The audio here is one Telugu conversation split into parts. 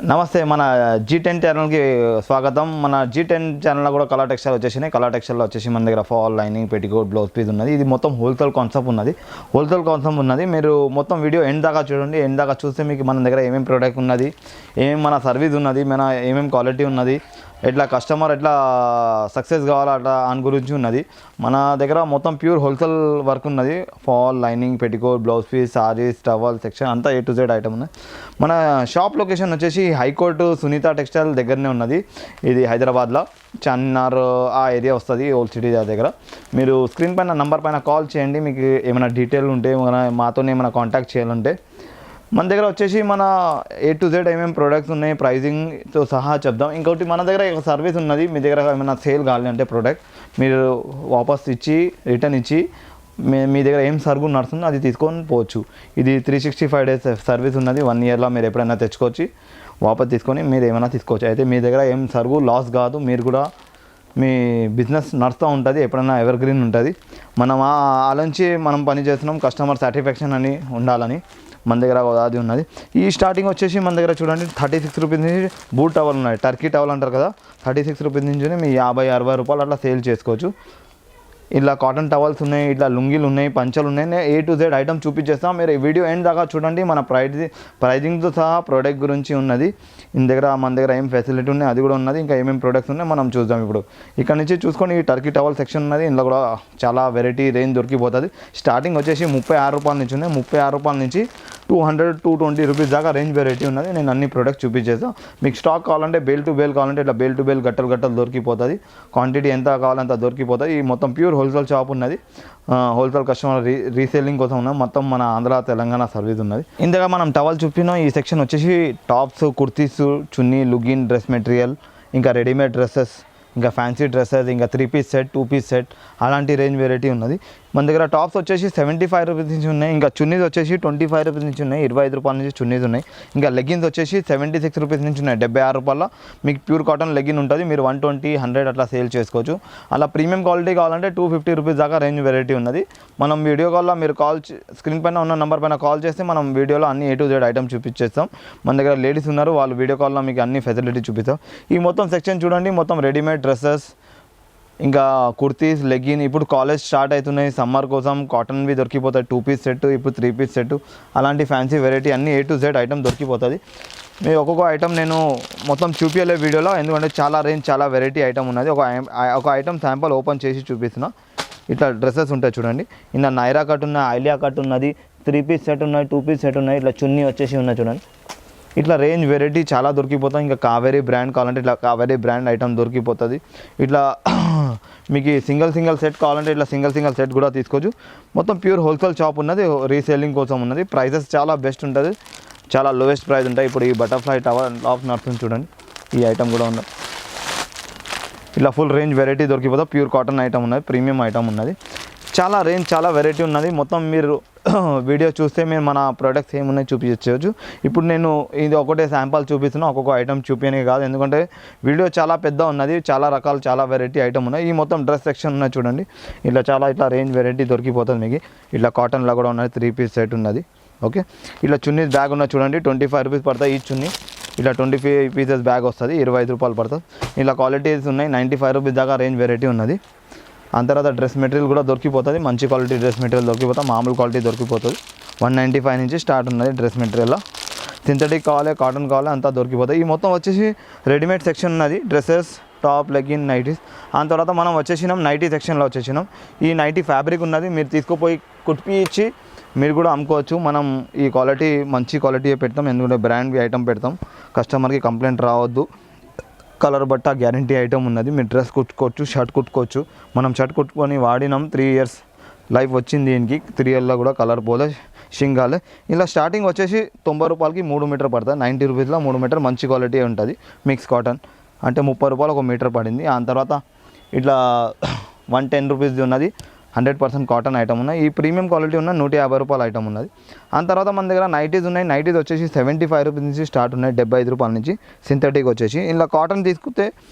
నమస్తే మన G10 ఛానల్కి స్వాగతం. మన G10 ఛానల్లో కూడా కలర్ టెక్స్టైల్ వచ్చేసినాయి. కలర్ టెక్స్టైల్లో వచ్చేసి మన దగ్గర fall lining petticoat blouse piece ఉన్నది. ఇది మొత్తం హోల్సేల్ కాన్సెప్ట్ ఉన్నది. మీరు మొత్తం వీడియో ఎండ్ దాకా చూడండి. ఎండ్ దాకా చూస్తే మీకు మన దగ్గర ఏమేమి ప్రోడక్ట్ ఉన్నది, ఏమేమి మన సర్వీస్ ఉన్నది, మన ఏమేమి క్వాలిటీ ఉన్నది, ఎట్లా కస్టమర్ ఎట్లా సక్సెస్ కావాలా అట్లా అని గురించి ఉన్నది. మన దగ్గర మొత్తం ప్యూర్ హోల్సేల్ వర్క్ ఉన్నది. Fall lining petticoat blouse piece saris towel section అంతా A to Z ఐటమ్ ఉన్నది. మన షాప్ లొకేషన్ వచ్చేసి హైకోర్టు సునీత టెక్స్టైల్ దగ్గరనే ఉన్నది. ఇది హైదరాబాద్లో చార్మినార్ ఆ ఏరియా వస్తుంది, ఓల్డ్ సిటీ దగ్గర. మీరు స్క్రీన్ పైన నంబర్ పైన కాల్ చేయండి. మీకు ఏమైనా డీటెయిల్ ఉంటే మాతో ఏమైనా కాంటాక్ట్ చేయాలంటే. మన దగ్గర వచ్చేసి మన A to Z ఏమేమి ప్రోడక్ట్స్ ఉన్నాయి ప్రైజింగ్తో సహా చెప్దాం. ఇంకోటి మన దగ్గర ఒక సర్వీస్ ఉన్నది. మీ దగ్గర ఏమైనా సేల్ కావాలి అంటే ప్రోడక్ట్ మీరు వాపస్ ఇచ్చి రిటర్న్ ఇచ్చి మీ దగ్గర ఏం సరుకు నడుస్తుందో అది తీసుకొని పోవచ్చు. ఇది 365 days సర్వీస్ ఉన్నది. 1 yearలో మీరు ఎప్పుడైనా తెచ్చుకోవచ్చు, వాపస్ తీసుకొని మీరు ఏమైనా తీసుకోవచ్చు. అయితే మీ దగ్గర ఏం సరుకు లాస్ కాదు, మీరు కూడా మీ బిజినెస్ నడుస్తూ ఉంటుంది, ఎప్పుడైనా ఎవర్ గ్రీన్ ఉంటుంది. మనం ఆలోచించి మనం పని చేస్తున్నాం, కస్టమర్ సాటిస్ఫాక్షన్ అని ఉండాలని మన దగ్గర అది ఉన్నది. ఈ స్టార్టింగ్ వచ్చేసి మన దగ్గర చూడండి 36 రూపీస్ నుంచి బూట్ టవల్ ఉన్నాయి. టర్కీ టవల్ అంటారు కదా, 36 రూపీస్ నుంచి మీ 50-60 రూపాయలు అట్లా సేల్ చేసుకోవచ్చు. ఇలా కాటన్ టవల్స్ ఉన్నాయి, ఇట్లా లుంగీలు ఉన్నాయి, పంచలు ఉన్నాయి. నేను A to Z ఐటమ్ చూపించేస్తాం. మీరు ఈ వీడియో ఎండ్ దాకా చూడండి. మన ప్రైజింగ్తో సహా ప్రోడక్ట్ గురించి ఉన్నది. మన దగ్గర ఏం ఫెసిలిటీ ఉన్నాయి అది కూడా ఉన్నది. ఇంకా ఏమేమి ప్రోడక్ట్స్ ఉన్నాయి మనం చూద్దాం. ఇప్పుడు ఇక్కడ నుంచి చూసుకొని ఈ టర్కీ టవల్ సెక్షన్ ఉన్నది. ఇందులో కూడా చాలా వెరైటీ రేంజ్ దొరికిపోతుంది. స్టార్టింగ్ వచ్చేసి 36 రూపాయల నుంచి ఉన్నాయి. 36 రూపాయల నుంచి 200-220 రూపీస్ దాకా రేంజ్ వెరైటీ ఉన్నది. నేను అన్ని ప్రోడక్ట్స్ చూపించేస్తాను. మీకు స్టాక్ కావాలంటే బేల్ టు బేల్ కావాలంటే ఇట్లా బేల్ టు బేల్ గట్టలు దొరికిపోతుంది. క్వాంటిటీ ఎంత కావాలంత దొరికిపోతుంది. ఈ మొత్తం ప్యూర్ హోల్సేల్ షాప్ ఉన్నది. హోల్సేల్ కస్టమర్ రీసేలింగ్ కోసం ఉన్నది. మొత్తం మన ఆంధ్ర తెలంగాణ సర్వీస్ ఉన్నది. ఇంతగా మనం టవల్ చూపిన ఈ సెక్షన్ వచ్చేసి టాప్స్, కుర్తీస్, చున్నీ, లుగిన్, డ్రెస్ మెటీరియల్, ఇంకా రెడీమేడ్ డ్రెస్సెస్, ఇంకా ఫ్యాన్సీ డ్రెస్సెస్, ఇంకా 3 పీస్ సెట్, 2 పీస్ సెట్ అలాంటి రేంజ్ వెరైటీ ఉన్నది. మన దగ్గర టాప్స్ వచ్చేసి 75 రూపీస్ నుంచి ఉన్నాయి. ఇంకా చున్నీస్ వచ్చేసి 25 రూపీస్ నుంచి ఉన్నాయి. 25 రూపాయల నుంచి చున్నీస్ ఉన్నాయి. ఇంకా లెగిన్స్ వచ్చేసి 76 రూపీస్ నుంచి ఉన్నాయి. 76 రూపాయల మీకు ప్యూర్ కాటన్ లెగిన్ ఉంటుంది. మీరు 120-100 అట్లా సేల్ చేసుకోవచ్చు. అలా ప్రీమియం క్వాలిటీ కావాలంటే 250 రూపీస్ దాకా రేంజ్ వెరైటీ ఉన్నది. మనం వీడియో కాల్లో మీరు స్క్రీన్ పైన ఉన్న నెంబర్ పైన కాల్ చేస్తే మనం వీడియోలో అన్ని A to Z ఐటమ్ చూపించేస్తాం. మన దగ్గర లేడీస్ ఉన్నారు, వాళ్ళు వీడియో కాల్లో మీకు అన్ని ఫెసిలిటీ చూపిస్తాం. ఈ మొత్తం సెక్షన్ చూడండి. మొత్తం రెడీమేడ్ డ్రెస్సెస్, ఇంకా కుర్తీస్, లెగిన్. ఇప్పుడు కాలేజ్ స్టార్ట్ అవుతున్నాయి, సమ్మర్ కోసం కాటన్వి దొరికిపోతాయి. 2 పీస్ సెట్, ఇప్పుడు 3 పీస్ సెట్ అలాంటి ఫ్యాన్సీ వెరైటీ అన్ని A to Z ఐటమ్ దొరికిపోతుంది. మీరు ఒక్కొక్క ఐటమ్ నేను మొత్తం చూపించలే వీడియోలో, ఎందుకంటే చాలా రేంజ్ చాలా వెరైటీ ఐటమ్ ఉన్నది. ఒక ఐటమ్ శాంపుల్ ఓపెన్ చేసి చూపిస్తున్నా. ఇట్లా డ్రెస్సెస్ ఉంటాయి చూడండి. ఇలా నైరా కట్ ఉన్నాయి, ఐలియా కట్ ఉన్నది, 3 పీస్ సెట్ ఉన్నాయి, 2 పీస్ సెట్ ఉన్నాయి. ఇట్లా చున్నీ వచ్చేసి ఉన్నాయి చూడండి. ఇట్లా రేంజ్ వెరైటీ చాలా దొరికిపోతాయి. ఇంకా కావేరీ బ్రాండ్ కావాలంటే ఇట్లా కావేరీ బ్రాండ్ ఐటమ్ దొరికిపోతుంది. ఇట్లా మీకు సింగిల్ సెట్ కావాలంటే ఇట్లా సింగిల్ సెట్ కూడా తీసుకోవచ్చు. మొత్తం ప్యూర్ హోల్సేల్ షాప్ ఉన్నది, రీసేలింగ్ కోసం ఉన్నది. ప్రైజెస్ చాలా బెస్ట్ ఉంటుంది, చాలా లోయెస్ట్ ప్రైస్ ఉంటాయి. ఇప్పుడు ఈ బటర్ఫ్లై టవర్ టాప్ నడుస్తుంది చూడండి. ఈ ఐటమ్ కూడా ఉన్నది. ఇట్లా ఫుల్ రేంజ్ వెరైటీ దొరికిపోతుంది. ప్యూర్ కాటన్ ఐటమ్ ఉన్నది, ప్రీమియం ఐటమ్ ఉన్నది. చాలా రేంజ్ చాలా వెరైటీ ఉన్నది. మొత్తం మీరు వీడియో చూస్తే మీరు మన ప్రోడక్ట్స్ ఏమున్నాయి చూపించవచ్చు. ఇప్పుడు నేను ఇది ఒకటే శాంపుల్ చూపిస్తున్నా, ఒక్కొక్క ఐటమ్ చూపించనే కాదు, ఎందుకంటే వీడియో చాలా పెద్ద ఉన్నది. చాలా రకాలు చాలా వెరైటీ ఐటమ్ ఉన్నాయి. ఈ మొత్తం డ్రెస్ సెక్షన్ ఉన్నాయి చూడండి. ఇట్లా రేంజ్ వెరైటీ దొరికిపోతుంది మీకు. ఇట్లా కాటన్లో కూడా ఉన్నది, 3 పీస్ సెట్ ఉన్నది. ఓకే, ఇట్లా చున్నీస్ బ్యాగ్ ఉన్నది చూడండి. 25 రూపీస్ పడతాయి ఈ చున్నీ. ఇలా 25 పీసెస్ బ్యాగ్ వస్తుంది, 25 రూపాయలు పడుతుంది. ఇలా క్వాలిటీస్ ఉన్నాయి. 95 రూపీస్ దాకా రేంజ్ వెరైటీ ఉన్నది. ఆ తర్వాత డ్రెస్ మెటీరియల్ కూడా దొరికిపోతుంది. మంచి క్వాలిటీ డ్రెస్ మెటీరియల్ దొరికిపోతుంది, మామూలు క్వాలిటీ దొరికిపోతుంది. 195 నుంచి స్టార్ట్ ఉన్నది డ్రెస్ మెటీరియల్లో. సింథటిక్ కావాలి, కాటన్ కావాలి, అంతా దొరికిపోతుంది. ఈ మొత్తం వచ్చేసి రెడీమేడ్ సెక్షన్ ఉన్నది. Dresses, top, legging, nighties. ఆ తర్వాత మనం వచ్చేసినాం నైటీ సెక్షన్లో వచ్చేసినాం. ఈ నైటీ ఫ్యాబ్రిక్ ఉన్నది, మీరు తీసుకుపోయి కుట్పి ఇచ్చి మీరు కూడా అమ్ముకోవచ్చు. మనం ఈ క్వాలిటీ మంచి క్వాలిటీ పెడతాం, ఎందుకంటే బ్రాండ్ ఐటమ్ పెడతాం. కస్టమర్కి కంప్లైంట్ రావద్దు. కలర్ బట్ట గ్యారంటీ ఐటమ్ ఉన్నది. మీరు డ్రెస్ కుట్టుకోవచ్చు, షర్ట్ కుట్టుకోవచ్చు. మనం షర్ట్ కుట్టుకొని వాడినాం, 3 years లైఫ్ వచ్చింది దీనికి. 3 yearsలో కూడా కలర్ పోలే, షింగాలే. ఇలా స్టార్టింగ్ వచ్చేసి 90 రూపాయలకి 3 మీటర్ పడుతుంది. 90 రూపీస్లో 3 మీటర్ మంచి క్వాలిటీ ఉంటుంది. మిక్స్ కాటన్ అంటే 30 రూపాయలు 1 మీటర్ పడింది. ఆ తర్వాత ఇట్లా 110 రూపీస్ది ఉన్నది, 100% కాటన్ ఐటమ్ ఉన్నాయి. ఈ ప్రీమియం క్వాలిటీ ఉన్న 150 రూపాయల ఐటమ్ ఉన్నది. ఆ తర్వాత మన దగ్గర నైటీస్ ఉన్నాయి. నైటీస్ వచ్చేసి 75 రూపీస్ నుంచి స్టార్ట్ ఉన్నాయి, 75 రూపాయల నుంచి. సింథటిక్ వచ్చేసి ఇలా కాటన్ తీసుకుంటే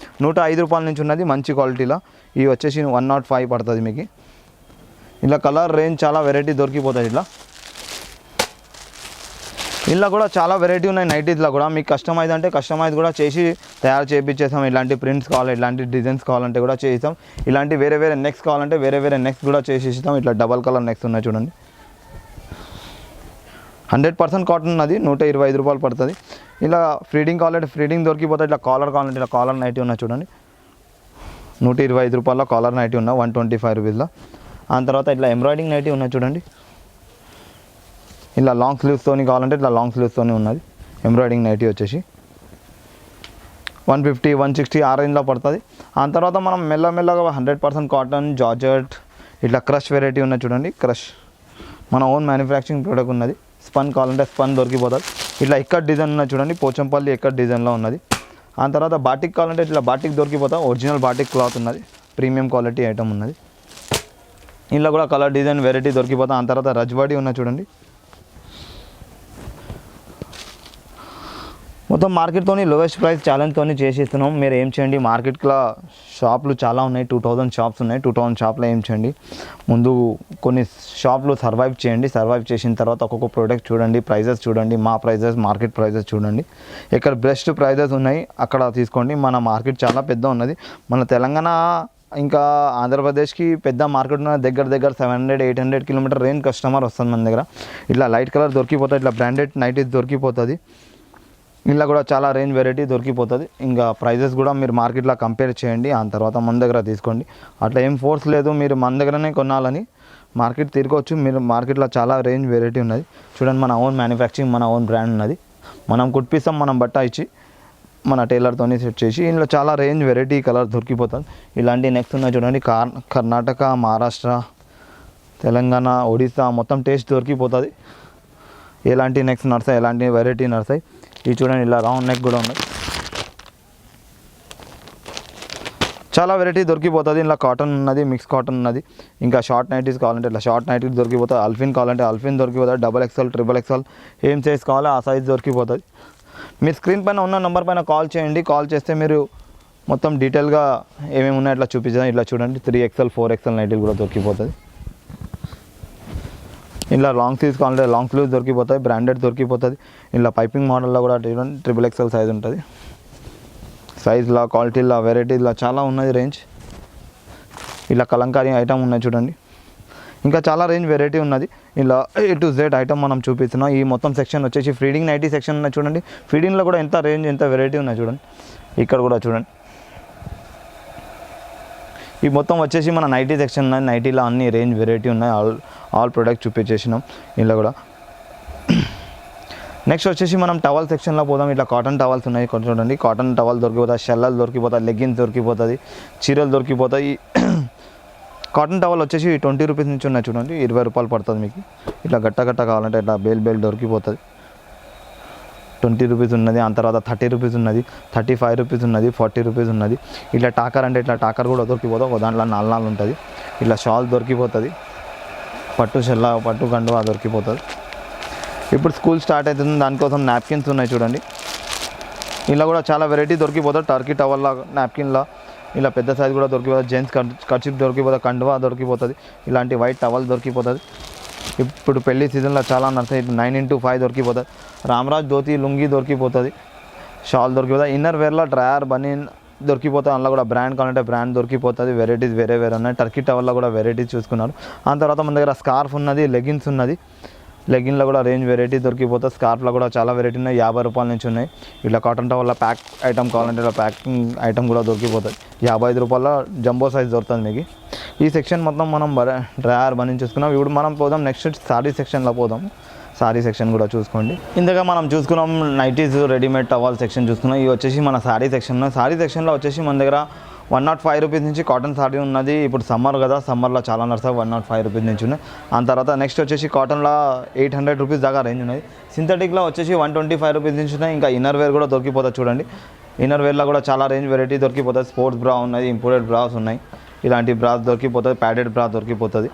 105 రూపాయల నుంచి ఉన్నది మంచి క్వాలిటీలో. ఇవి వచ్చేసి 105 పడుతుంది మీకు. ఇలా కలర్ రేంజ్ చాలా వెరైటీ దొరికిపోతుంది. ఇలా కూడా చాలా వెరైటీ ఉన్నాయి నైటీస్లో కూడా. మీకు కస్టమైజ్ అంటే కస్టమైజ్ కూడా చేసి తయారు చేయించేస్తాం. ఇలాంటి ప్రింట్స్ కావాలి, ఇలాంటి డిజైన్స్ కావాలంటే కూడా చేయిస్తాం. ఇలాంటి వేరే వేరే నెక్స్ కావాలంటే వేరే వేరే నెక్స్ కూడా చేసి ఇస్తాం. ఇట్లా డబల్ కలర్ నెక్స్ ఉన్నాయి చూడండి. 100% కాటన్ ఉన్నది, 125 రూపాయలు పడుతుంది. ఇలా ఫ్రీడింగ్ కావాలంటే ఫ్రీడింగ్ దొరికిపోతుంది. ఇట్లా కాలర్ కావాలంటే ఇట్లా కాలర్ నైటీ ఉన్నాయి చూడండి. 125 రూపాయల కాలర్ నైటీ ఉన్నాయి, 125 రూపీస్లో. ఆ తర్వాత ఇట్లా ఎంబ్రాయిడింగ్ నైటీ ఉన్నాయి చూడండి. ఇలా లాంగ్ స్లీవ్స్తోని కావాలంటే ఇట్లా లాంగ్ స్లీవ్స్తోని ఉన్నది ఎంబ్రాయిడింగ్ నైటీ వచ్చేసి 150, 160 ఆ రేంజ్లో పడుతుంది. ఆ తర్వాత మనం మెల్లమెల్లగా 100% కాటన్, జార్జెట్, ఇట్లా క్రష్ వెరైటీ ఉన్నాయి చూడండి. క్రష్ మన ఓన్ మ్యానుఫ్యాక్చరింగ్ ప్రోడక్ట్ ఉన్నది. స్పన్ కావాలంటే స్పన్ దొరికిపోతుంది. ఇట్లా ఎక్కడ డిజైన్ ఉన్నది చూడండి, పోచంపల్లి ఎక్కడ డిజైన్లో ఉన్నది. ఆ తర్వాత బాటిక్ కావాలంటే ఇట్లా బాటిక్ దొరికిపోతుంది. ఒరిజినల్ బాటిక్ క్లాత్ ఉన్నది, ప్రీమియం క్వాలిటీ ఐటమ్ ఉన్నది. ఇందులో కూడా కలర్ డిజైన్ వెరైటీ దొరికిపోతుంది. ఆ తర్వాత రజ్వాడి ఉన్నది చూడండి. మొత్తం మార్కెట్తోని లోయెస్ట్ ప్రైస్ ఛాలెంజ్తోని చేసిస్తున్నాం. మీరు ఏం చేయండి, మార్కెట్లో షాపులు చాలా ఉన్నాయి, 2000 షాప్స్ ఉన్నాయి. 2000 షాప్లో ఏం చేయండి, ముందు కొన్ని షాప్లు సర్వైవ్ చేయండి. సర్వైవ్ చేసిన తర్వాత ఒక్కొక్క ప్రోడక్ట్ చూడండి, ప్రైజెస్ చూడండి, మా ప్రైజెస్, మార్కెట్ ప్రైజెస్ చూడండి. ఎక్కడ బెస్ట్ ప్రైజెస్ ఉన్నాయి అక్కడ తీసుకోండి. మన మార్కెట్ చాలా పెద్ద ఉన్నది. మన తెలంగాణ ఇంకా ఆంధ్రప్రదేశ్కి పెద్ద మార్కెట్ ఉన్న దగ్గర 700-800 కిలోమీటర్ రేంజ్ కస్టమర్ వస్తుంది మన దగ్గర. ఇట్లా లైట్ కలర్ దొరికిపోతుంది, ఇట్లా బ్రాండెడ్ నైటీస్ దొరికిపోతుంది. ఇలా కూడా చాలా రేంజ్ వెరైటీ దొరికిపోతుంది. ఇంకా ప్రైజెస్ కూడా మీరు మార్కెట్లో కంపేర్ చేయండి, ఆ తర్వాత మన దగ్గర తీసుకోండి. అట్లా ఏం ఫోర్స్ లేదు, మీరు మన దగ్గరనే కొనాలని మార్కెట్ తిరగవచ్చు. మీరు మార్కెట్లో చాలా రేంజ్ వెరైటీ ఉన్నది చూడండి. మన ఓన్ మ్యానుఫ్యాక్చరింగ్, మన ఓన్ బ్రాండ్ ఉన్నది. మనం కుట్టిస్తాం, మనం బట్ట ఇచ్చి మన టైలర్తోని సెట్ చేసి. ఇందులో చాలా రేంజ్ వెరైటీ కలర్ దొరికిపోతుంది. ఇలాంటి నెక్స్ట్ ఉన్నాయి చూడండి. కర్ణాటక, మహారాష్ట్ర, తెలంగాణ, ఒడిస్సా మొత్తం టేస్ట్ దొరికిపోతుంది. ఎలాంటి నెక్స్ట్ నడుస్తాయి, ఎలాంటి వెరైటీ నడుస్తాయి. ఇది చూడండి, ఇలా రౌండ్ నెక్ కూడా ఉన్నది. చాలా వెరైటీ దొరికిపోతుంది. ఇలా కాటన్ ఉన్నది, మిక్స్ కాటన్ ఉన్నది. ఇంకా షార్ట్ నైటీస్ కావాలంటే ఇట్లా షార్ట్ నైటీస్ దొరికిపోతుంది. అల్ఫిన్ కావాలంటే అల్ఫిన్ దొరికిపోతుంది. XXL, XXL ఏం సైజ్ కావాలో ఆ సైజ్ దొరికిపోతుంది. మీ స్క్రీన్ పైన ఉన్న నెంబర్ పైన కాల్ చేయండి. కాల్ చేస్తే మీరు మొత్తం డీటెయిల్గా ఏమేమి ఉన్నాయో ఇట్లా చూపించాను. ఇట్లా చూడండి, 3XL, 4XL నైటీలు కూడా దొరికిపోతుంది. ఇలా లాంగ్ స్లీవ్స్ కావాలంటే లాంగ్ స్లీవ్స్ దొరికిపోతాయి, బ్రాండెడ్ దొరికిపోతుంది. ఇలా పైపింగ్ మోడల్లో కూడా XXL సైజ్ ఉంటుంది. సైజ్లా, క్వాలిటీలా, వెరైటీలా చాలా ఉన్నది రేంజ్. ఇలా కలంకారీ ఐటమ్ ఉన్నాయి చూడండి. ఇంకా చాలా రేంజ్ వెరైటీ ఉన్నది. ఇలా A to Z ఐటమ్ మనం చూపిస్తున్నాం. ఈ మొత్తం సెక్షన్ వచ్చేసి ఫీడింగ్ నైటీ సెక్షన్ ఉన్నాయి చూడండి. ఫీడింగ్లో కూడా ఎంత రేంజ్, ఎంత వెరైటీ ఉన్నాయి చూడండి. ఇక్కడ కూడా చూడండి. ఈ మొత్తం వచ్చేసి మన నైటీ సెక్షన్ ఉన్నాయి. నైటీలో అన్ని రేంజ్ వెరైటీ ఉన్నాయి. ఆల్ ప్రొడక్ట్ చూపించేసినాం ఇలా కూడా. నెక్స్ట్ వచ్చేసి మనం టవల్ సెక్షన్లో పోదాం. ఇట్లా కాటన్ టవల్స్ ఉన్నాయి చూడండి. కాటన్ టవల్ దొరికిపోతాయి, షెల్లలు దొరికిపోతాయి, లెగ్గిన్స్ దొరికిపోతుంది, చీరలు దొరికిపోతాయి. కాటన్ టవల్ వచ్చేసి 20 రూపీస్ నుంచి ఉన్నాయి చూడండి. 20 రూపాయలు పడుతుంది మీకు. ఇట్లా గట్ట కావాలంటే ఇట్లా బేల్ దొరికిపోతుంది. 20 రూపీస్ ఉన్నది. ఆ తర్వాత 30 రూపీస్ ఉన్నది, 35 రూపీస్ ఉన్నది, 40 రూపీస్ ఉన్నది. ఇట్లా టాకర్ అంటే ఇట్లా టాకర్ కూడా దొరికిపోతుంది. ఒక దాంట్లో 4 ఉంటుంది. ఇట్లా షాల్ దొరికిపోతుంది, పట్టు కండువా దొరికిపోతుంది. ఇప్పుడు స్కూల్ స్టార్ట్ అవుతుంది, దానికోసం నాప్కిన్స్ ఉన్నాయి చూడండి. ఇలా కూడా చాలా వెరైటీ దొరికిపోతుంది. టర్కీ టవల్లా, నాప్కిన్లా, ఇలా పెద్ద సైజ్ కూడా దొరికిపోతుంది. జెంట్స్ కర్చీఫ్ దొరికిపోతుంది, కండువా దొరికిపోతుంది. ఇలాంటి వైట్ టవల్ దొరికిపోతుంది. ఇప్పుడు పెళ్లి సీజన్లో చాలా నడుస్తాయి. 9x5 దొరికిపోతుంది. రామరాజ్ ధోతి, లుంగి దొరికిపోతుంది. షాల్ దొరికిపోతుంది. ఇన్నర్ వేర్లో డ్రయర్, బనీన్ దొరికిపోతుంది. అందులో కూడా బ్రాండ్ కావాలంటే బ్రాండ్ దొరికిపోతుంది. వెరైటీస్ వేరే ఉన్నాయి. టర్కీ టవల్లో కూడా వెరైటీస్ చూసుకున్నారు. ఆ తర్వాత మన దగ్గర స్కార్ఫ్ ఉన్నది, లెగిన్స్ ఉన్నది. లెగిన్లో కూడా రేంజ్ వెరైటీ దొరికిపోతుంది. స్కార్ఫ్లో కూడా చాలా వెరైటీ ఉన్నాయి. 50 రూపాయల నుంచి ఉన్నాయి. ఇట్లా కాటన్ టవల్లో ప్యాక్ ఐటమ్ కావాలంటే ఇలా ప్యాకింగ్ ఐటమ్ కూడా దొరికిపోతుంది. 55 రూపాయల జంబో సైజ్ దొరుకుతుంది మీకు. ఈ సెక్షన్ మొత్తం మనం డ్రయర్ బనీ చూసుకున్నాం. ఇప్పుడు మనం పోదాం నెక్స్ట్ సారీ సెక్షన్లో పోదాం. సారీ సెక్షన్ కూడా చూసుకోండి. ఇంతగా మనం చూసుకున్నాం నైటీస్, రెడీమేడ్ టవల్ సెక్షన్ చూసుకున్నాం. ఇవి వచ్చేసి మన సారీ సెక్షన్. సారీ సెక్షన్లో వచ్చేసి మన దగ్గర 105 రూపీస్ నుంచి కాటన్ సారీ ఉన్నది. ఇప్పుడు సమ్మర్ కదా, సమ్మర్లో చాలా నడుస్తాయి. 105 రూపీస్ నుంచి ఉన్నాయి. ఆ తర్వాత నెక్స్ట్ వచ్చేసి కాటన్లో 800 రూపీస్ దాకా రేంజ్ ఉన్నది. సింథటిక్లో వచ్చేసి 125 రూపీస్ నుంచి ఉన్నాయి. ఇంకా ఇన్నర్ వేర్ కూడా దొరికిపోతుంది చూడండి. ఇన్నర్ వేర్లో కూడా చాలా రేంజ్ వెరైటీ దొరికిపోతుంది. స్పోర్ట్స్ బ్రా ఉన్నది, ఇంపోర్టెడ్ బ్రాస్ ఉన్నాయి. ఇలాంటి బ్రాస్ దొరికిపోతుంది, ప్యాడెడ్ బ్రా దొరికిపోతుంది.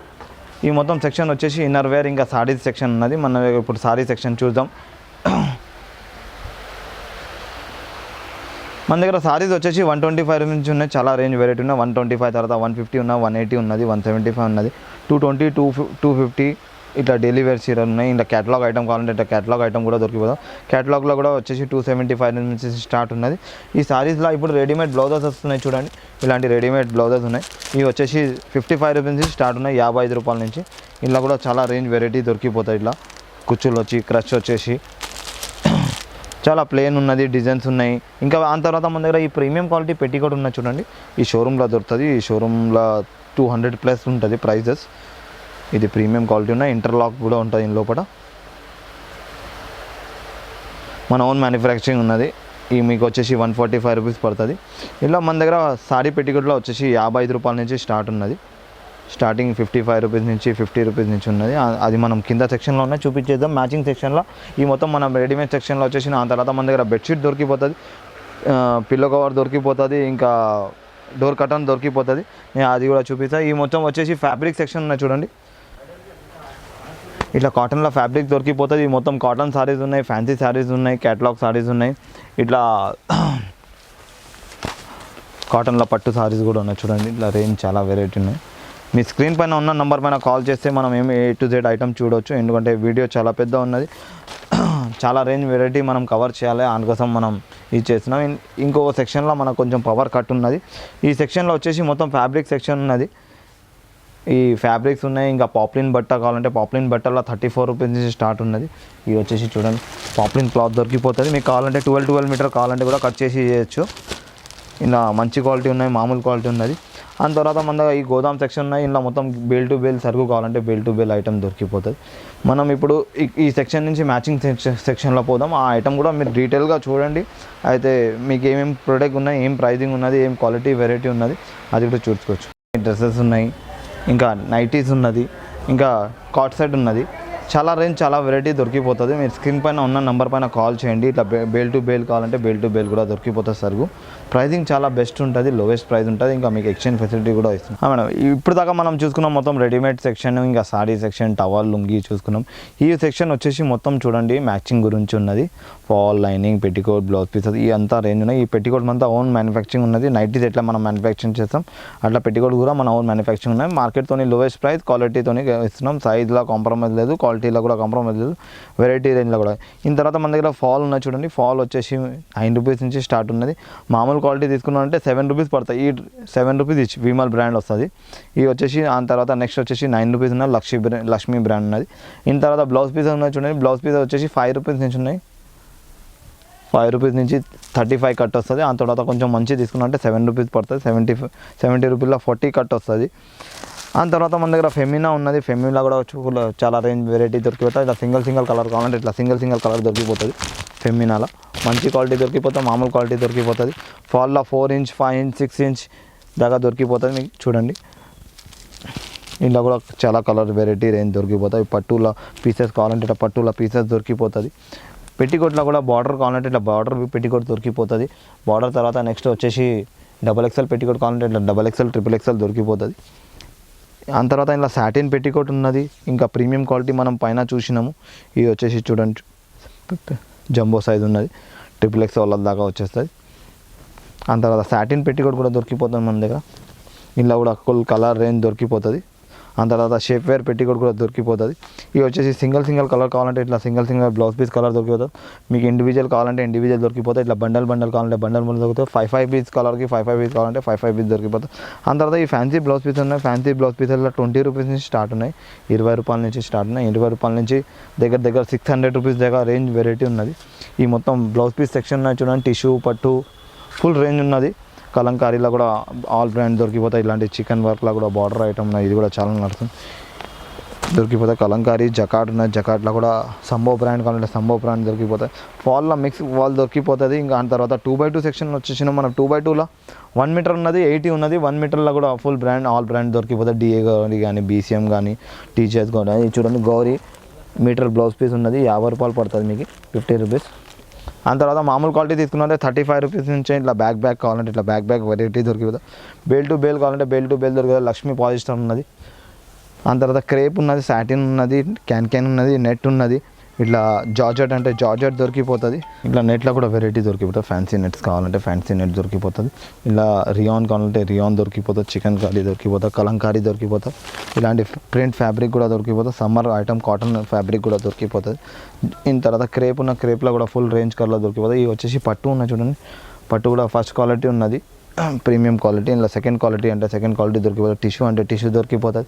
ఈ మొత్తం సెక్షన్ వచ్చేసి ఇన్నర్ వేర్, ఇంకా సారీస్ సెక్షన్ ఉన్నది. మనం ఇప్పుడు సారీ సెక్షన్ చూద్దాం. మన దగ్గర సారీస్ వచ్చేసి 125 నుంచి ఉన్నాయి. చాలా రేంజ్ వెరైటీ ఉన్నాయి. 125 తర్వాత 150 ఉన్నాయి, 180 ఉన్నది, 175 ఉన్నది, 220, 250, ఇట్లా డైలీ వేర్ చీరలు ఉన్నాయి. ఇలా క్యాటలాగ్ ఐటమ్ కావాలంటే ఇట్లా క్యాటలాగ్ ఐటమ్ కూడా దొరికిపోతాం. క్యాటలాగ్లో కూడా వచ్చేసి 275 నుంచి స్టార్ట్ ఉన్నది. ఈ సారీస్లో ఇప్పుడు రెడీమేడ్ బ్లౌజెస్ వస్తున్నాయి చూడండి. ఇలాంటి రెడీమేడ్ బ్లౌజెస్ ఉన్నాయి. ఇవి వచ్చేసి 55 రూపీస్ నుంచి స్టార్ట్ ఉన్నాయి, 55 రూపాయల నుంచి. ఇలా కూడా చాలా రేంజ్ వెరైటీ దొరికిపోతాయి. ఇట్లా కుచ్చులు వచ్చి క్రష్ వచ్చేసి చాలా ప్లేన్ ఉన్నది, డిజైన్స్ ఉన్నాయి. ఇంకా ఆ తర్వాత మన దగ్గర ఈ ప్రీమియం క్వాలిటీ పెట్టికోట్ ఉన్నది చూడండి. ఈ షోరూంలో దొరుకుతుంది. ఈ షోరూంలో 200+ ఉంటుంది ప్రైజెస్. ఇది ప్రీమియం క్వాలిటీ ఉన్న ఇంటర్లాక్ కూడా ఉంటుంది దీని లోపల. మన ఓన్ మ్యానుఫ్యాక్చరింగ్ ఉన్నది. ఈ మీకు వచ్చేసి 145 రూపీస్ పడుతుంది. ఇలా మన దగ్గర సారీ పెట్టికోట్లో వచ్చేసి 55 రూపాయల నుంచి స్టార్ట్ ఉన్నది. స్టార్టింగ్ 55 రూపీస్ నుంచి 50 రూపీస్ నుంచి ఉన్నది. అది మనం కింద సెక్షన్లో ఉన్నాయి, చూపించేద్దాం. మ్యాచింగ్ సెక్షన్లో ఈ మొత్తం మనం రెడీమేడ్ సెక్షన్లో వచ్చేసి ఆ తర్వాత మన దగ్గర బెడ్షీట్ దొరికిపోతుంది, పిల్లో కవర్ దొరికిపోతుంది, ఇంకా డోర్ కర్టన్ దొరికిపోతుంది. నేను అది కూడా చూపిస్తాను. ఈ మొత్తం వచ్చేసి ఫ్యాబ్రిక్ సెక్షన్ ఉన్నాయి చూడండి. ఇట్లా కాటన్లో ఫ్యాబ్రిక్ దొరికిపోతుంది. ఈ మొత్తం కాటన్ సారీస్ ఉన్నాయి, ఫ్యాన్సీ సారీస్ ఉన్నాయి, క్యాటలాగ్ సారీస్ ఉన్నాయి. ఇట్లా కాటన్లో పట్టు సారీస్ కూడా ఉన్నాయి చూడండి. ఇట్లా రేంజ్ చాలా వెరైటీ ఉన్నాయి. మీ స్క్రీన్ పైన ఉన్న నెంబర్ పైన కాల్ చేస్తే మనం ఏమి A to Z ఐటమ్ చూడవచ్చు. ఎందుకంటే వీడియో చాలా పెద్ద ఉన్నది, చాలా రేంజ్ వెరైటీ మనం కవర్ చేయాలి. అందుకోసం మనం ఇది చేస్తున్నాం. ఇంకో సెక్షన్లో మనకు కొంచెం పవర్ కట్ ఉన్నది. ఈ సెక్షన్లో వచ్చేసి మొత్తం ఫ్యాబ్రిక్ సెక్షన్ ఉన్నది. ఈ ఫ్యాబ్రిక్స్ ఉన్నాయి. ఇంకా పాప్లిన్ బట్ట కావాలంటే పాప్లిన్ బట్టలో 34 రూపీస్ నుంచి స్టార్ట్ ఉన్నది. ఇవి వచ్చేసి చూడండి, పాప్లిన్ క్లాత్ దొరికిపోతుంది. మీకు కావాలంటే 12 మీటర్ కావాలంటే కూడా కట్ చేసి చేయొచ్చు. ఇలా మంచి క్వాలిటీ ఉన్నాయి, మామూలు క్వాలిటీ ఉన్నది. అండ్ తర్వాత మన దగ్గర ఈ గోదాం సెక్షన్ ఉన్నాయి. ఇలా మొత్తం బేల్ టు బేల్ సరుకు కావాలంటే బేల్ టు బేల్ ఐటమ్ దొరికిపోతుంది. మనం ఇప్పుడు ఈ సెక్షన్ నుంచి మ్యాచింగ్ సెక్షన్లో పోదాం. ఆ ఐటమ్ కూడా మీరు డీటెయిల్గా చూడండి. అయితే మీకు ఏమేమి ప్రోడక్ట్ ఉన్నాయి, ఏం ప్రైజింగ్ ఉన్నది, ఏం క్వాలిటీ వెరైటీ ఉన్నది అది కూడా చూసుకోవచ్చు. డ్రెస్సెస్ ఉన్నాయి, ఇంకా నైటీస్ ఉన్నది, ఇంకా కాట్ సెట్ ఉన్నది. చాలా రేంజ్ చాలా వెరైటీ దొరికిపోతుంది. మీరు స్క్రీన్ పైన ఉన్న నెంబర్ పైన కాల్ చేయండి. ఇట్లా బేల్ టు బేల్ కావాలంటే బేల్ టు బేల్ కూడా దొరికిపోతుంది సరుకు. ప్రైజింగ్ చాలా బెస్ట్ ఉంటుంది, లోవెస్ట్ ప్రైస్ ఉంటుంది. ఇంకా మీకు ఎక్స్చేంజ్ ఫెసిలిటీ కూడా ఇస్తుంది. మేడం ఇప్పుడు దాకా మనం చూసుకున్నాం మొత్తం రెడీమేడ్ సెక్షన్, ఇంకా సారీ సెక్షన్, టవల్, లుంగి చూసుకున్నాం. ఈ సెక్షన్ వచ్చేసి మొత్తం చూడండి మ్యాచింగ్ గురించి ఉన్నది. Fall, lining, petticoat, blouse pieces ఈ అంతా రేంజ్ ఉన్నాయి. ఈ పెట్టికోట్ అంతా ఓన్ మ్యానుఫ్యాక్చరింగ్ ఉన్నది. నైటీస్ ఎట్లా మనం మ్యానుఫ్యాక్చరింగ్ చేస్తాం అట్లా పెట్టికోట్ కూడా మన ఓన్ మ్యానుఫ్యాక్చరింగ్ ఉన్నాయి. మార్కెట్తో లోవెస్ట్ ప్రైస్, క్వాలిటీతో ఇస్తున్నాం. సైజ్లో కాంప్రమైజ్ లేదు, క్వాలిటీలో కూడా కాంప్రమైజ్ లేదు, వెరైటీ రేంజ్లో కూడా. ఇంత తర్వాత మన దగ్గర ఫాల్ ఉన్నాయి చూడండి. ఫాల్ వచ్చేసి 9 రూపీస్ నుంచి స్టార్ట్ ఉన్నది. మామూలు క్వాలిటీ తీసుకున్నామంటే 7 రూపీస్ పడతాయి. ఈ 7 రూపీస్ ఇచ్చి విమల్ బ్రాండ్ వస్తుంది. ఇవి వచ్చేసి ఆ తర్వాత నెక్స్ట్ వచ్చేసి 9 రూపీస్ ఉన్నది, లక్ష్మీ బ్రాండ్ ఉన్నది. ఇంత తర్వాత బ్లౌజ్ పీసెస్ ఉన్నాయి చూడండి. బ్లౌజ్ పీసెస్ వచ్చేసి 5 రూపీస్ నుంచి ఉన్నాయి. 5 రూపీస్ నుంచి 35 కట్ వస్తుంది. ఆ తర్వాత కొంచెం మంచి తీసుకున్నామంటే 7 రూపీస్ పడుతుంది. 70 రూపీస్లో 40 కట్ వస్తుంది. ఆ తర్వాత మన దగ్గర ఫెమినా ఉన్నది. ఫెమినా కూడా చాలా రేంజ్ వెరైటీ దొరికిపోతుంది. ఇట్లా సింగిల్ కలర్ కావాలంటే ఇట్లా సింగిల్ కలర్ దొరికిపోతుంది. ఫెమినాలో మంచి క్వాలిటీ దొరికిపోతుంది, మామూలు క్వాలిటీ దొరికిపోతుంది. ఫాల్లో 4 ఇంచ్, 5 ఇంచ్, 6 ఇంచ్ దాకా దొరికిపోతుంది. మీకు చూడండి ఇంట్లో కూడా చాలా కలర్ వెరైటీ రేంజ్ దొరికిపోతాయి. పట్టుల పీసెస్ కావాలంటే ఇట్లా పట్టుల పీసెస్ దొరికిపోతుంది. పెట్టికోట్లో కూడా బార్డర్ కావాలంటే ఇట్లా బార్డర్ పెట్టికోట్ దొరికిపోతుంది. బార్డర్ తర్వాత నెక్స్ట్ వచ్చేసి XXL పెట్టికోట్ కావాలంటే ఇట్లా XXL, XXL దొరికిపోతుంది. ఆ తర్వాత ఇలా సాటిన్ పెట్టికోట్ ఉన్నది. ఇంకా ప్రీమియం క్వాలిటీ మనం పైన చూసినాము. ఇది వచ్చేసి చూడండి జంబో సైజ్ ఉన్నది, XXL దాకా వచ్చేస్తుంది. ఆ తర్వాత సాటిన్ పెట్టికోట్ కూడా దొరికిపోతుంది మన దగ్గర. ఇలా కూడా ఫుల్ కలర్ రేంజ్ దొరికిపోతుంది. ఆ తర్వాత షేప్ వేర్ పెట్టికోట్ కూడా దొరికిపోతుంది. ఇవి వచ్చేసి సింగిల్ కలర్ కావాలంటే ఇట్లా సింగిల్ బ్లౌజ్ పీస్ కలర్ దొరికిపోతుంది. మీకు ఇండివిజువల్ కావాలంటే ఇండివిజువల్ దొరికిపోతుంది. ఇట్లా బండల్ కావాలంటే బండల్ దొరుకుతుంది. 5 పీస్ కలర్కి 5 పీస్ కావాలంటే 5 పీస్ దొరికిపోతుంది. ఆ తర్వాత ఈ ఫ్యాన్సీ బ్లౌజ్ పీస్ ఉన్నాయి. ఫ్యాన్సీ బ్లౌజ్ పీస్లో 20 రూపీస్ నుంచి స్టార్ట్ ఉన్నాయి, 20 రూపాయల నుంచి స్టార్ట్ ఉన్నాయి. 20 రూపాయల నుంచి దగ్గర 600 రూపీస్ దగ్గర రేంజ్ వెరైటీ ఉన్నది. ఈ మొత్తం బ్లౌజ్ పీస్ సెక్షన్ ఉన్నాయి చూడండి. టిష్యూ, పట్టు ఫుల్ రేంజ్ ఉన్నది. కలంకారీలో కూడా ఆల్ బ్రాండ్ దొరికిపోతాయి. ఇలాంటి చికెన్ వర్క్లో కూడా బార్డర్ ఐటమ్ ఉన్నాయి. ఇది కూడా చాలా నడుస్తుంది, దొరికిపోతాయి. కలంకారీ, జకాట్ ఉన్నాయి. జకాట్లో కూడా సంబో బ్రాండ్ కావాలంటే సంబో బ్రాండ్ దొరికిపోతాయి. ఫాల్లో మిక్స్ వాల్ దొరికిపోతుంది. ఇంకా ఆ తర్వాత 2x2 సెక్షన్ వచ్చేసిన మనం 2x2లో 1 మీటర్ ఉన్నది, 80 ఉన్నది. 1 మీటర్లో కూడా ఫుల్ బ్రాండ్, ఆల్ బ్రాండ్ దొరికిపోతాయి. డిఏ గౌరీ కానీ, BCM కానీ, టీచర్స్ కానీ. ఇది చూడండి గౌరీ మీటర్ బ్లౌజ్ పీస్ ఉన్నది, 50 రూపాయలు పడుతుంది మీకు, 50 రూపీస్. ఆ తర్వాత మామూలు క్వాలిటీ తీసుకున్నారంటే 35 రూపీస్ నుంచి ఇట్లా బ్యాక్ కావాలంటే ఇట్లా బ్యాక్ వెరైటీ దొరికిపోతుంది. బేల్ టు బేల్ కావాలంటే బేల్ టు బేల్ దొరికిపోతుంది. లక్ష్మీ పాలిస్టర్ ఉన్నది. ఆ తర్వాత క్రేప్ ఉన్నది, సాటిన్ ఉన్నది, క్యాన్ ఉన్నది, నెట్ ఉన్నది. ఇట్లా జార్జెట్ అంటే జార్జెట్ దొరికిపోతుంది. ఇట్లా నెట్లో కూడా వెరైటీ దొరికిపోతుంది. ఫ్యాన్సీ నెట్స్ కావాలంటే ఫ్యాన్సీ నెట్ దొరికిపోతుంది. ఇలా రియాన్ కావాలంటే రియాన్ దొరికిపోతుంది. చికెన్ కర్రీ దొరికిపోతుంది. కలంకారీ దొరికిపోతుంది. ఇలాంటి ప్రింట్ ఫ్యాబ్రిక్ కూడా దొరికిపోతుంది. సమ్మర్ ఐటమ్ కాటన్ ఫ్యాబ్రిక్ కూడా దొరికిపోతుంది. దీని తర్వాత క్రేప్ ఉన్న క్రేప్లో కూడా ఫుల్ రేంజ్ కలర్లో దొరికిపోతుంది. ఇవి వచ్చేసి పట్టు ఉన్నాయి చూడండి. పట్టు కూడా ఫస్ట్ క్వాలిటీ ఉన్నది, ప్రీమియం క్వాలిటీ. ఇలా సెకండ్ క్వాలిటీ అంటే సెకండ్ క్వాలిటీ దొరికిపోతుంది. టిష్యూ అంటే టిష్యూ దొరికిపోతుంది.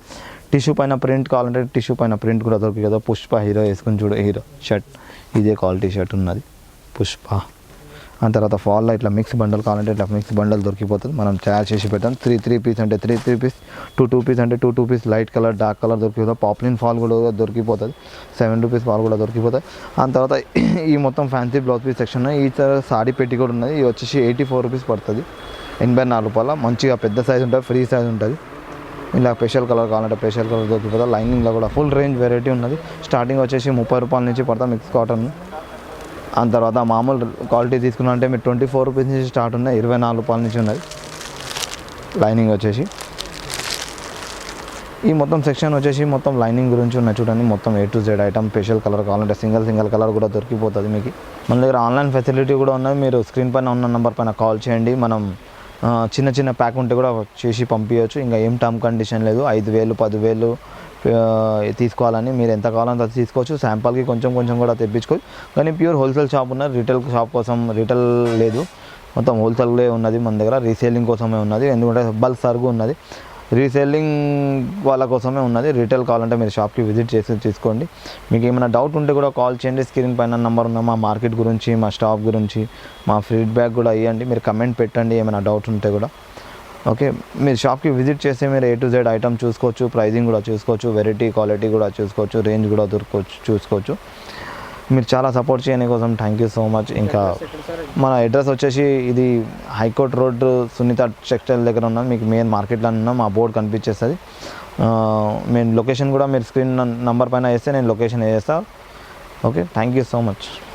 టిష్యూ పైన ప్రింట్ కావాలంటే టిష్యూ పైన ప్రింట్ కూడా దొరికిపోతుంది. పుష్ప హీరో వేసుకుని చూడు, హీరో షర్ట్ ఇదే క్వాలిటీ షర్ట్ ఉన్నది పుష్ప. ఆ తర్వాత ఫాల్లో ఇట్లా మిక్స్ బండల్ కావాలంటే ఇట్లా మిక్స్ బండల్ దొరికిపోతుంది. మనం తయారు చేసి పెట్టాం. 3 పీస్ అంటే 3 పీస్, 2 పీస్ అంటే 2 piece, light colour dark colour దొరికిపోతుంది. పాప్లిన్ ఫాల్ కూడా దొరికిపోతుంది. 7 రూపీస్ ఫాల్ కూడా దొరికిపోతుంది. ఆ తర్వాత ఈ మొత్తం ఫ్యాన్సీ బ్లౌజ్ పీస్ సెక్షన్. ఈ సాడీ పెట్టి కూడా ఉన్నది. ఇది వచ్చేసి 84 రూపీస్ పడుతుంది. 84 రూపాయల మంచిగా పెద్ద సైజ్ ఉంటుంది, ఫ్రీ సైజ్ ఉంటుంది. ఇలా స్పెషల్ కలర్ కావాలంటే స్పెషల్ కలర్ దొరికిపోతుంది. లైనింగ్లో కూడా ఫుల్ రేంజ్ వెరైటీ ఉన్నది. స్టార్టింగ్ వచ్చేసి 30 రూపాయల నుంచి పడతాం మిక్స్ కాటన్. ఆ తర్వాత మామూలు క్వాలిటీ తీసుకున్నారంటే మీరు 24 రూపీస్ నుంచి స్టార్ట్ ఉన్నాయి, 24 రూపాయల నుంచి ఉన్నది లైనింగ్ వచ్చేసి. ఈ మొత్తం సెక్షన్ వచ్చేసి మొత్తం లైనింగ్ గురించి ఉన్నాయి చూడండి. మొత్తం A to Z item. Special colour కావాలంటే సింగిల్ కలర్ కూడా దొరికిపోతుంది మీకు. మన దగ్గర ఆన్లైన్ ఫెసిలిటీ కూడా ఉన్నది. మీరు స్క్రీన్ పైన ఉన్న నెంబర్ పైన కాల్ చేయండి. మనం చిన్న ప్యాక్ ఉంటే కూడా చేసి పంపించవచ్చు. ఇంకా ఏం టర్మ్ కండిషన్ లేదు. 5,000 10,000 తీసుకోవాలని, మీరు ఎంత కావాలంటే అది తీసుకోవచ్చు. శాంపుల్కి కొంచెం కూడా తెప్పించుకోవచ్చు. కానీ ప్యూర్ హోల్సేల్ షాప్ ఉన్నది. రిటైల్ షాప్ కోసం రిటైల్ లేదు, మొత్తం హోల్సేల్లే ఉన్నది మన దగ్గర. రీసేలింగ్ కోసమే ఉన్నది. ఎందుకంటే బల్క్ సరుకు ఉన్నది. రీసేలింగ్ వాళ్ళ కోసమే ఉన్నది. రిటైల్ కావాలంటే మీరు షాప్కి విజిట్ చేసి తీసుకోండి. మీకు ఏమైనా డౌట్ ఉంటే కూడా కాల్ చేయండి. స్క్రీన్ పైన నెంబర్ ఉన్న మా మార్కెట్ గురించి, మా స్టాక్ గురించి మా ఫీడ్బ్యాక్ కూడా ఇవ్వండి. మీరు కమెంట్ పెట్టండి ఏమైనా డౌట్ ఉంటే కూడా. ఓకే, మీరు షాప్కి విజిట్ చేస్తే మీరు A to Z ఐటమ్ చూసుకోవచ్చు. ప్రైజింగ్ కూడా చూసుకోవచ్చు. వెరైటీ క్వాలిటీ కూడా చూసుకోవచ్చు. రేంజ్ కూడా చూసుకోవచ్చు. మీరు చాలా సపోర్ట్ చేయని కోసం థ్యాంక్ యూ సో మచ్. ఇంకా మన అడ్రస్ వచ్చేసి ఇది హైకోర్ట్ రోడ్ సునీత టెక్స్టైల్ దగ్గర ఉన్నాం. మీకు మెయిన్ మార్కెట్లో ఉన్నాం. మా బోర్డు కనిపించేస్తుంది. మేము లొకేషన్ కూడా మీరు స్క్రీన్ నంబర్ పైన వేస్తే నేను లొకేషన్ వేస్తాను. Okay, thank you so much.